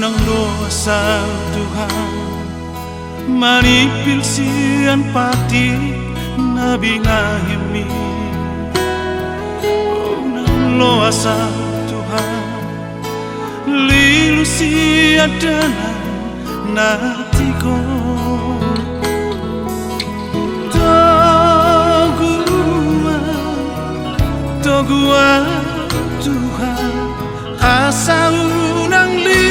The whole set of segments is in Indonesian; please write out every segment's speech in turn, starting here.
nang dosa Tuhan manipil sian pati nabi ngahimi nang loasa Tuhan lilu sian danan natiko Togua Tuhan asa unang lilua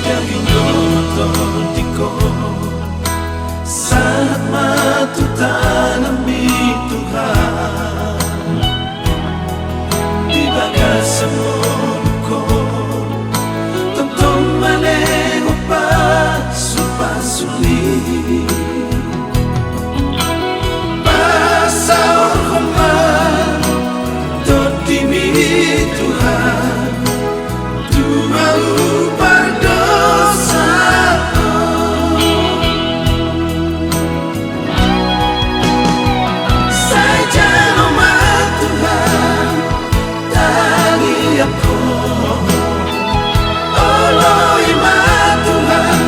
daging nonton tiko saat matu tanami Tuhan di bagas semolko tonton malengo pasuli pasal kemar totimi Tuhan Tuhan berdosa saja nama Tuhan tadi aku Allah iman Tuhan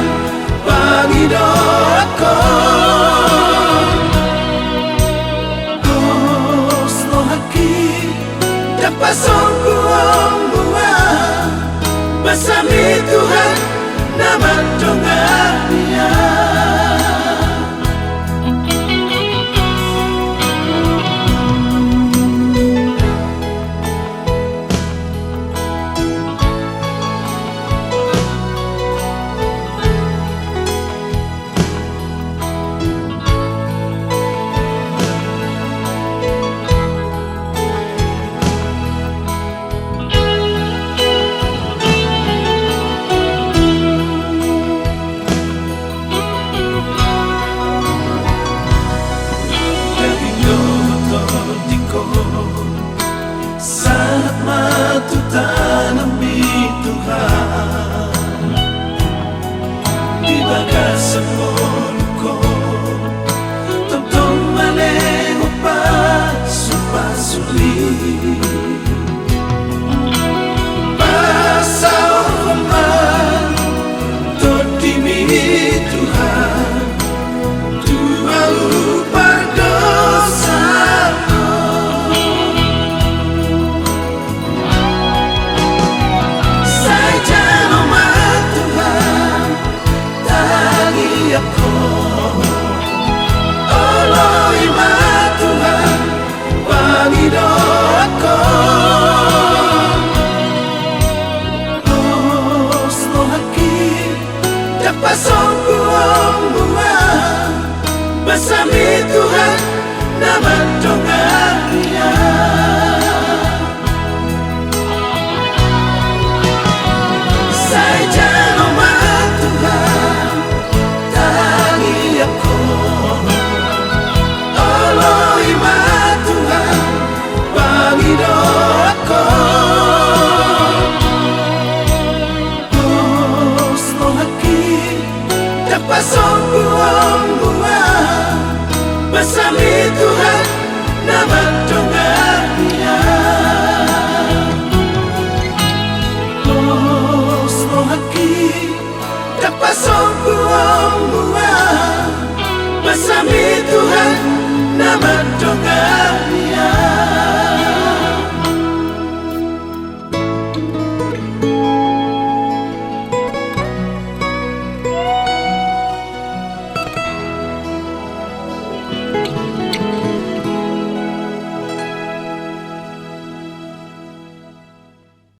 bagi doaku Osno haki dapat songkuang buah bersama Tuhan nama dongania saat matu tanami Tuhan di bagas semolko tonton malengo pasuli pasal kemar totimi Tuhan Tuhan berdosa Allah iman Tuhan bagi doaku Osno haki dapat songkuang buah bersama Tuhan nama dongania saja nama Tuhan tadi aku Allah iman Tuhan bagi doaku Osno haki dapat songkuang buah bersama Tuhan nama dongania Osno haki dapat songkuang buah bersama Tuhan nama dongania